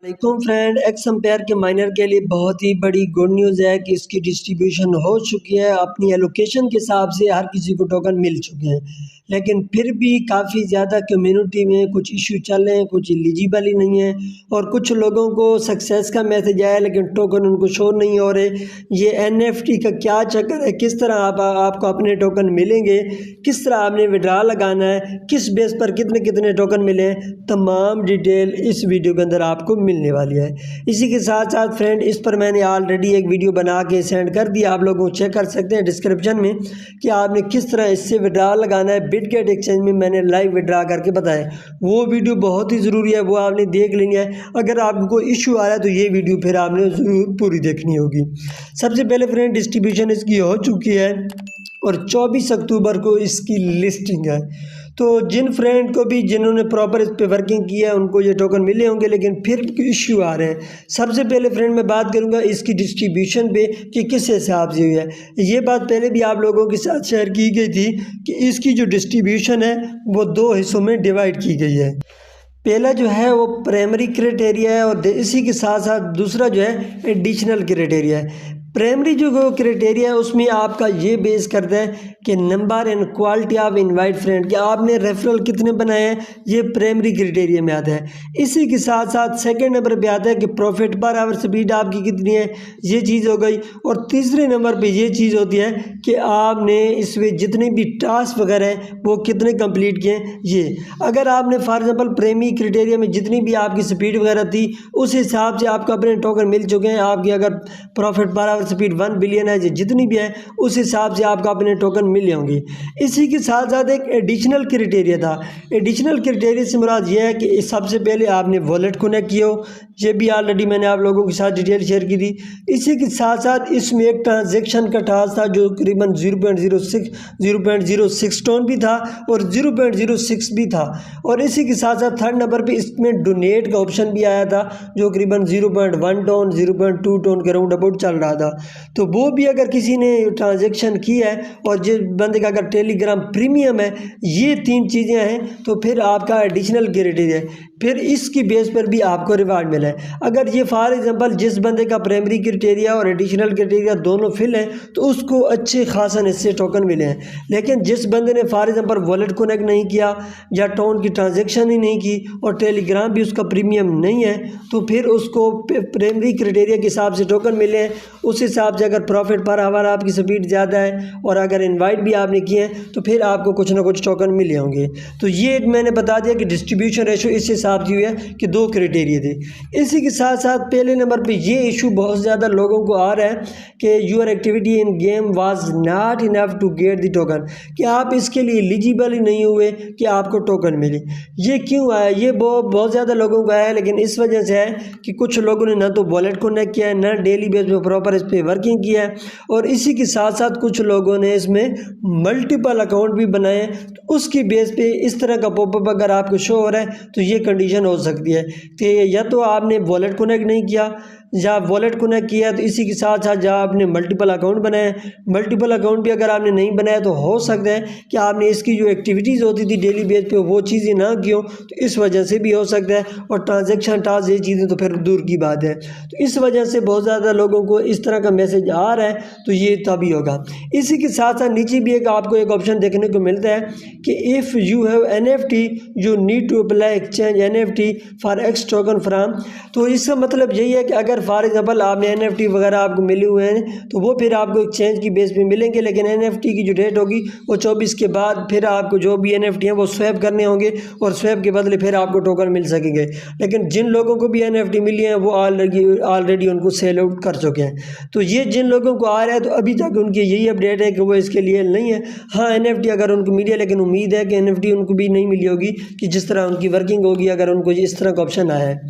वालेकुम friend, x ampere के minor के लिए बहुत ही बड़ी गुड न्यूज़ है कि इसकी डिस्ट्रीब्यूशन हो चुकी है। अपनी एलोकेशन के हिसाब से हर किसी को टोकन मिल चुके हैं, लेकिन फिर भी काफ़ी ज़्यादा कम्युनिटी में कुछ इशू चल रहे हैं, कुछ एलिजिबल ही नहीं है और कुछ लोगों को सक्सेस का मैसेज आया लेकिन टोकन उनको शो नहीं हो रहे। ये एनएफटी का क्या चक्कर है, किस तरह आपको अपने टोकन मिलेंगे, किस तरह आपने विड्रॉ लगाना है, किस बेस पर कितने कितने टोकन मिले हैं, तमाम डिटेल इस वीडियो के अंदर आपको मिलने वाली है। इसी के साथ साथ फ्रेंड, इस पर मैंने ऑलरेडी एक वीडियो बना के सेंड कर दिया, आप लोगों को चेक कर सकते हैं डिस्क्रिप्शन में कि आपने किस तरह इससे विड्रॉ लगाना है। बिटगेट एक्सचेंज में मैंने लाइव विड्रॉ करके बताया, वो वीडियो बहुत ही ज़रूरी है, वो आपने देख लेनी है। अगर आपको कोई इशू आ रहा है तो ये वीडियो फिर आपने ज़रूर पूरी देखनी होगी। सबसे पहले फ्रेंड, डिस्ट्रीब्यूशन इसकी हो चुकी है और 24 अक्टूबर को इसकी लिस्टिंग है। तो जिन फ्रेंड को भी जिन्होंने प्रॉपर इस पे वर्किंग किया है उनको ये टोकन मिले होंगे, लेकिन फिर इश्यू आ रहे हैं। सबसे पहले फ्रेंड मैं बात करूंगा इसकी डिस्ट्रीब्यूशन पे कि किस हिसाब से हुई है। ये बात पहले भी आप लोगों के साथ शेयर की गई थी कि इसकी जो डिस्ट्रीब्यूशन है वो दो हिस्सों में डिवाइड की गई है। पहला जो है वो प्राइमरी क्राइटेरिया है और इसी के साथ साथ दूसरा जो है एडिशनल क्राइटेरिया है। प्राइमरी जो क्राइटेरिया है उसमें आपका ये बेस करता है कि number and quality of invite friend, कि आपने रेफरल कितने बनाए हैं, ये प्राइमरी क्राइटेरिया में आता है। इसी के साथ साथ सेकंड नंबर पे आता है कि प्रॉफिट पर आवर स्पीड आपकी कितनी है, ये चीज़ हो गई। और तीसरे नंबर पे ये चीज़ होती है कि आपने इसमें जितने भी टास्क वगैरह हैं वो कितने कंप्लीट किए हैं। ये अगर आपने फॉर एग्जाम्पल प्राइमरी क्राइटेरिया में जितनी भी आपकी स्पीड वगैरह थी उस हिसाब से आपको अपने टोकन मिल चुके हैं। आपकी अगर profit per hour speed 1 billion है, जितनी भी है उस हिसाब से आपको अपने टोकन मिले होंगे। इसी के साथ साथ एक एडिशनल क्राइटेरिया था। एडिशनल क्राइटेरिया से मुराद ये है कि सबसे पहले आपने वॉलेट कनेक्ट किया हो, ये भी ऑलरेडी मैंने आप लोगों के साथ डिटेल शेयर की थी। इसी के साथ साथ इसमें एक ट्रांजेक्शन का टास्क था जो करीबन 0.06 टोन भी था और 0.06 भी था। और इसी के साथ साथ थर्ड नंबर पे इसमें डोनेट का ऑप्शन भी आया था जो करीबन 0.1 टोन 0.2 टोन के राउंड अबाउट चल रहा था। तो वो भी अगर किसी ने ट्रांजेक्शन की है और जिस बंदे का अगर टेलीग्राम प्रीमियम है, ये तीन चीज़ें हैं, तो फिर आपका एडिशनल क्राइटेरिया है, फिर इसकी बेस पर भी आपको रिवार्ड मिला है। अगर ये फॉर एग्जांपल जिस बंदे का प्राइमरी क्राइटेरिया और एडिशनल क्राइटेरिया दोनों फिल हैं तो उसको अच्छे खासा इससे टोकन मिले हैं। लेकिन जिस बंदे ने फॉर एग्जांपल वॉलेट कनेक्ट नहीं किया या टोन की ट्रांजेक्शन ही नहीं की और टेलीग्राम भी उसका प्रीमियम नहीं है, तो फिर उसको प्राइमरी क्राइटेरिया के हिसाब से टोकन मिले हैं। उस हिसाब से अगर प्रॉफिट पर आवर आपकी स्पीड ज़्यादा है और अगर इनवाइट भी आपने किए हैं तो फिर आपको कुछ ना कुछ टोकन मिले होंगे। तो ये मैंने बता दिया कि डिस्ट्रीब्यूशन रेशो इस हिसाब से हुई है कि दो क्राइटेरिया थे। इसी के साथ साथ पहले नंबर पे ये इशू बहुत ज़्यादा लोगों को आ रहा है कि your activity in game was not enough to get the token, कि आप इसके लिए एलिजिबल ही नहीं हुए कि आपको टोकन मिले। ये क्यों आया? ये बहुत ज़्यादा लोगों को आया है, लेकिन इस वजह से है कि कुछ लोगों ने ना तो वॉलेट कनेक्ट किया है, ना डेली बेस पे प्रॉपर इस पर वर्किंग किया है, और इसी के साथ साथ कुछ लोगों ने इसमें मल्टीपल अकाउंट भी बनाए हैं। तो उसकी बेस पे इस तरह का पॉपअप अगर आपको शो हो रहा है तो ये कंडीशन हो सकती है कि या तो आपने वॉलेट कनेक्ट नहीं किया, या वॉलेट कनेक्ट किया तो इसी के साथ साथ जहाँ आपने मल्टीपल अकाउंट बनाए, मल्टीपल अकाउंट भी अगर आपने नहीं बनाया तो हो सकता है कि आपने इसकी जो एक्टिविटीज़ होती थी डेली बेस पे वो चीज़ें ना की हो, तो इस वजह से भी हो सकता है। और ट्रांजेक्शन टास्क ये चीज़ें तो फिर दूर की बात है। तो इस वजह से बहुत ज़्यादा लोगों को इस तरह का मैसेज आ रहा है, तो ये तभी होगा। इसी के साथ साथ नीचे भी एक आपको एक ऑप्शन देखने को मिलता है कि if you have NFT you need to apply exchange NFT for X token from. तो इसका मतलब यही है कि अगर फॉर एग्जांपल आपने NFT वगैरह आपको मिले हुए हैं तो वो फिर आपको एक्सचेंज की बेस पे मिलेंगे, लेकिन NFT की जो डेट होगी वो 24 के बाद फिर आपको जो भी NFT हैं वो स्वैप करने होंगे और स्वैप के बदले फिर आपको टोकन मिल सकेंगे। लेकिन जिन लोगों को भी NFT मिली हैं वो ऑलरेडी उनको सेल आउट कर चुके हैं। तो ये जिन लोगों को आ रहा है तो अभी तक उनकी यही अपडेट है कि वो इसके लिए नहीं है। हाँ, NFT अगर उनको मिली है, लेकिन उम्मीद है कि NFT उनको भी नहीं मिली होगी कि जिस तरह उनकी वर्किंग होगी अगर उनको इस तरह का ऑप्शन आया है।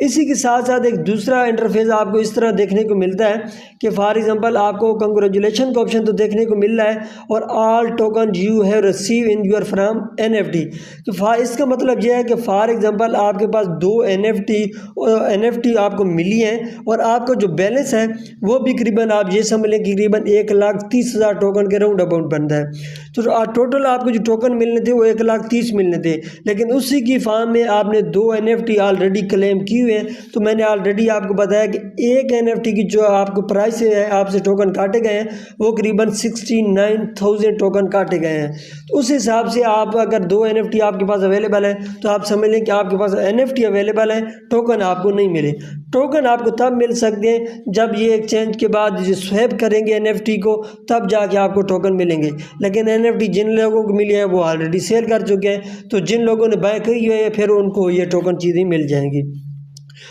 इसी के साथ साथ एक दूसरा इंटरफेस आपको इस तरह देखने को मिलता है कि फॉर एग्जांपल आपको कंग्रेचुलेशन का ऑप्शन तो देखने को मिल रहा है और all token you have receive in your from NFT। तो इसका मतलब यह है कि फॉर एग्जांपल आपके पास 2 NFT आपको मिली हैं और आपका जो बैलेंस है वो भी करीबन आप ये समझ लें कि करीबन 1,30,000 टोकन के राउंड अबाउट बनता है। तो टोटल आपको जो टोकन मिलने थे वो 1,30,000 मिलने थे, लेकिन उसी की फार्म में आपने 2 NFT ऑलरेडी क्लेम किए हुए हैं। तो मैंने ऑलरेडी आपको बताया कि एक NFT की जो आपको प्राइस है, आपसे टोकन काटे गए हैं वो करीबन 69,000 टोकन काटे गए हैं। तो उस हिसाब से आप अगर 2 NFT आपके पास अवेलेबल है तो आप समझ लें कि आपके पास NFT अवेलेबल है, टोकन आपको नहीं मिले। टोकन आपको तब मिल सकते हैं जब ये एक्सचेंज के बाद जो स्वैप करेंगे NFT को, तब जाके आपको टोकन मिलेंगे। लेकिन NFT जिन लोगों को मिली है वो ऑलरेडी सेल कर चुके हैं, तो जिन लोगों ने बाय की है फिर उनको ये टोकन चीज़ें मिल जाएंगी।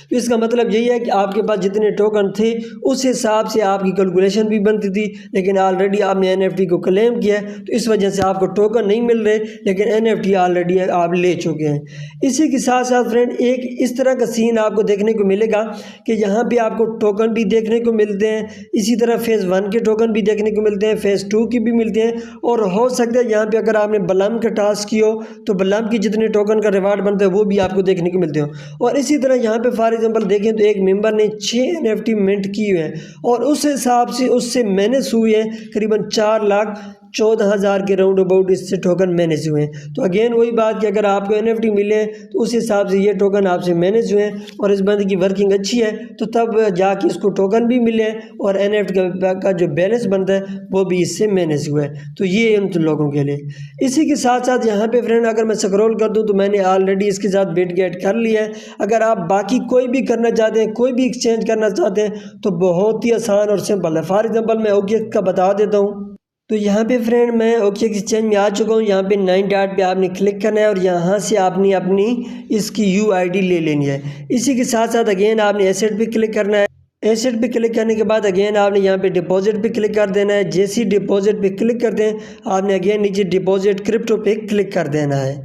तो इसका मतलब यही है कि आपके पास जितने टोकन थे उस हिसाब से आपकी कैलकुलेशन भी बनती थी, लेकिन ऑलरेडी आपने NFT को क्लेम किया है तो इस वजह से आपको टोकन नहीं मिल रहे, लेकिन NFT ऑलरेडी आप ले चुके हैं। इसी के साथ साथ फ्रेंड एक इस तरह का सीन आपको देखने को मिलेगा कि यहाँ पे आपको टोकन भी देखने को मिलते हैं, इसी तरह फेज़ 1 के टोकन भी देखने को मिलते हैं, फेज़ 2 की भी मिलते हैं, और हो सकता है यहाँ पर अगर आपने बलम का टास्क किया हो तो बलम की जितने टोकन का रिवार्ड बनता है वो भी आपको देखने को मिलते हो। और इसी तरह यहाँ पर फॉर एग्जाम्पल देखें तो एक मेंबर ने 6 NFT मिंट किए हैं और उस हिसाब से उससे मैनेज हुए हैं करीबन 4,14,000 के राउंड अबाउट इससे टोकन मैनेज हुए हैं। तो अगेन वही बात कि अगर आपको NFT मिले तो उस हिसाब से ये टोकन आपसे मैनेज हुए हैं और इस बंदे की वर्किंग अच्छी है तो तब जाके इसको टोकन भी मिले और NFT का जो बैलेंस बनता है वो भी इससे मैनेज हुआ है। तो ये उन लोगों के लिए। इसी के साथ साथ यहाँ पे फ्रेंड अगर मैं स्क्रॉल कर दूँ तो मैंने ऑलरेडी इसके साथ बिट गेट कर लिया है। अगर आप बाकी कोई भी करना चाहते हैं, कोई भी एक्सचेंज करना चाहते हैं तो बहुत ही आसान और सिंपल है। फॉर एग्जांपल मैं OKX का बता देता हूँ। तो यहाँ पे फ्रेंड मैं OKX एक्सचेंज में आ चुका हूँ। यहाँ पे 9 डॉट पे आपने क्लिक करना है और यहाँ से आपने अपनी इसकी UID ले लेनी है। इसी के साथ साथ अगेन आपने एसेट पे क्लिक करना है। एसेट पे क्लिक करने के बाद अगेन आपने यहाँ पे डिपॉजिट पे क्लिक कर देना है। जैसे ही डिपॉजिट पे क्लिक करते हैं आपने अगेन नीचे डिपॉजिट क्रिप्टो पे क्लिक कर देना है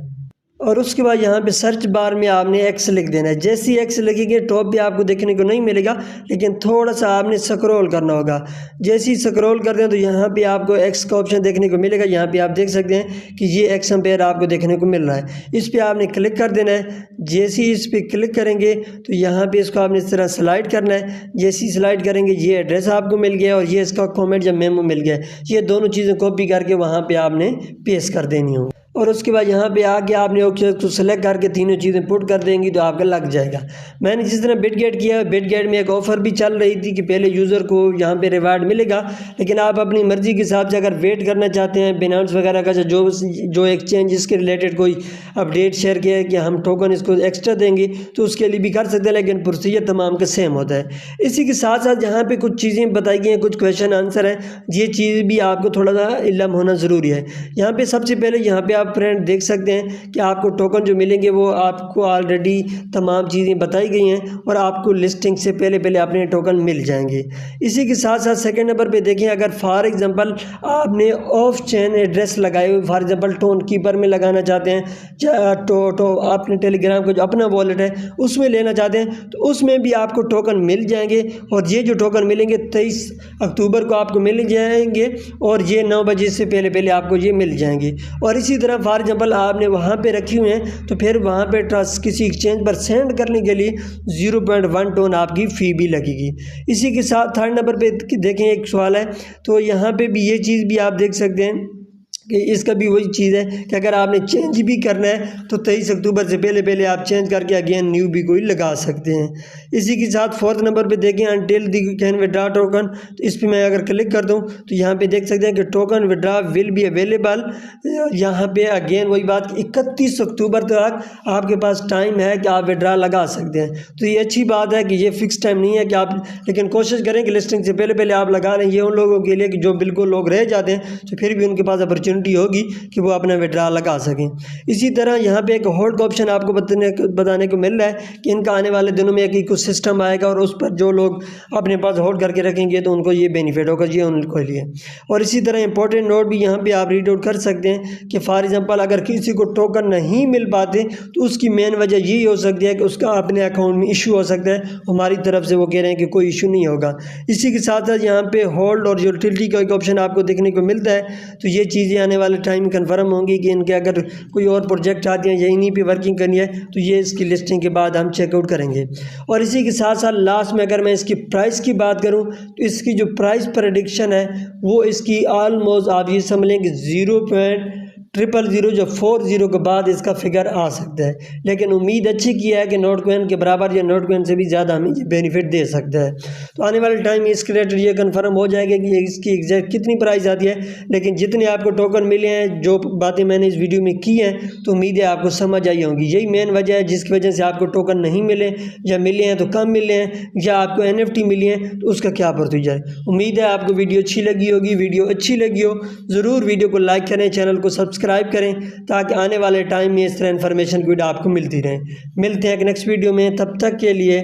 और उसके बाद यहाँ पे सर्च बार में आपने X लिख देना है। जैसे ही X लिखेंगे टॉप पे आपको देखने को नहीं मिलेगा, लेकिन थोड़ा सा आपने स्क्रॉल करना होगा। जैसे ही स्क्रॉल करते हैं तो यहाँ पे आपको X का ऑप्शन देखने को मिलेगा। यहाँ पे आप देख सकते हैं कि ये X एम्पेयर आपको देखने को मिल रहा है। इस पर आपने क्लिक कर देना है। जैसे ही इस पर क्लिक करेंगे तो यहाँ पर इसको आपने इस तरह स्लाइड करना है। जैसे ही स्लाइड करेंगे ये एड्रेस आपको मिल गया और ये इसका कॉमेंट या मेमो मिल गया। ये दोनों चीज़ें कॉपी करके वहाँ पर आपने पेस्ट कर देनी होगी और उसके बाद यहाँ पे आके आपने OKX को सेलेक्ट करके तीनों चीज़ें पुट कर देंगी तो आपका लग जाएगा। मैंने जिस तरह बिट गेट किया, बिट गेट में एक ऑफ़र भी चल रही थी कि पहले यूज़र को यहाँ पे रिवार्ड मिलेगा, लेकिन आप अपनी मर्ज़ी के हिसाब से अगर वेट करना चाहते हैं बिनांस वगैरह का जो एक्सचेंज इसके रिलेटेड कोई अपडेट शेयर किया है कि हम टोकन इसको एक्स्ट्रा देंगे तो उसके लिए भी कर सकते हैं, लेकिन प्रोसीजर तमाम का सेम होता है। इसी के साथ साथ यहाँ पर कुछ चीज़ें बताई गई हैं, कुछ क्वेश्चन आंसर है, ये चीज़ भी आपको थोड़ा सा इल्म होना ज़रूरी है। यहाँ पर सबसे पहले यहाँ पर आप फ्रेंड देख सकते हैं कि आपको टोकन जो मिलेंगे वो आपको ऑलरेडी तमाम चीज़ें बताई गई हैं और आपको लिस्टिंग से पहले अपने टोकन मिल जाएंगे। इसी के साथ साथ सेकंड नंबर पे देखें, अगर फॉर एग्जांपल आपने ऑफ चेन एड्रेस लगाए हुए, फॉर एग्जांपल टोन कीपर में लगाना चाहते हैं, तो अपने टेलीग्राम का जो अपना वॉलेट है उसमें लेना चाहते हैं तो उसमें भी आपको टोकन मिल जाएंगे और ये जो टोकन मिलेंगे 23 अक्टूबर को आपको मिल जाएंगे और ये 9 बजे से पहले आपको ये मिल जाएंगे। और इसी तरह फॉर एग्जाम्पल आपने वहाँ पे रखी हुए हैं तो फिर वहाँ पे किसी एक्सचेंज पर सेंड करने के लिए 0.1 टोन आपकी फ़ी भी लगेगी। इसी के साथ थर्ड नंबर पे देखें एक सवाल है, तो यहाँ पे भी ये चीज़ भी आप देख सकते हैं कि इसका भी वही चीज़ है कि अगर आपने चेंज भी करना है तो 23 अक्टूबर से पहले आप चेंज करके अगेन न्यू भी कोई लगा सकते हैं। इसी के साथ फोर्थ नंबर पे देखें until the can withdraw token, तो इस पर मैं अगर क्लिक कर दूं तो यहाँ पे देख सकते हैं कि token withdraw will be available. यहाँ पे अगेन वही बात 31 अक्टूबर तक आपके पास टाइम है कि आप विड्रा लगा सकते हैं। तो ये अच्छी बात है कि ये फ़िक्स टाइम नहीं है कि आप, लेकिन कोशिश करें कि लिस्टिंग से पहले आप लगा लें। ये उन लोगों के लिए कि जो बिल्कुल लोग रह जाते हैं तो फिर भी उनके पास अपॉर्चुनिटी होगी कि वो अपना विड्रा लगा सकें। इसी तरह यहाँ पे एक होल्ड का ऑप्शन आपको बताने को मिल रहा है कि इनका आने वाले दिनों में एक इकोसिस्टम आएगा और उस पर जो लोग अपने पास होल्ड करके रखेंगे तो उनको ये बेनिफिट होगा, ये उनको लिए। और इसी तरह इंपॉर्टेंट नोट भी यहाँ पे आप रीड आउट कर सकते हैं कि फॉर एग्जांपल अगर किसी को टोकन नहीं मिल पाते तो उसकी मेन वजह यही हो सकती है कि उसका अपने अकाउंट में इशू हो सकता है। हमारी तरफ से वो कह रहे हैं कि कोई इशू नहीं होगा। इसी के साथ साथ यहाँ पे होल्ड और यूटिलिटी का एक ऑप्शन आपको देखने को मिलता है। तो ये चीज़ें आने वाले टाइम कन्फर्म होंगी कि इनके अगर कोई और प्रोजेक्ट आते हैं या इन्हीं पे वर्किंग करनी है तो ये इसकी लिस्टिंग के बाद हम चेकआउट करेंगे। और इसी इसी के साथ साथ लास्ट में अगर मैं इसकी प्राइस की बात करूं तो इसकी जो प्राइस प्रेडिक्शन है वो इसकी ऑलमोस्ट आप ये समझ लें कि 0.000 जो 40 के बाद इसका फिगर आ सकता है, लेकिन उम्मीद अच्छी की है कि नोट कॉइन के बराबर या नोट कॉइन से भी ज़्यादा हमें ये बेनिफिट दे सकता है। तो आने वाले टाइम में इसके रिलेटेड ये कंफर्म हो जाएगा कि इसकी एग्जैक्ट कितनी प्राइस आती है, लेकिन जितने आपको टोकन मिले हैं, जो बातें मैंने इस वीडियो में की हैं, तो उम्मीद है आपको समझ आई होंगी। यही मेन वजह है जिसकी वजह से आपको टोकन नहीं मिले, या मिले हैं तो कम मिले हैं, या आपको NFT मिली हैं तो उसका क्या प्रोसीजर है। उम्मीद है आपको वीडियो अच्छी लगी होगी। वीडियो अच्छी लगी हो ज़रूर वीडियो को लाइक करें, चैनल को सब्सक्राइब करें, ताकि आने वाले टाइम में इस तरह इन्फॉर्मेशन की आपको मिलती रहे। मिलते हैं एक नेक्स्ट वीडियो में, तब तक के लिए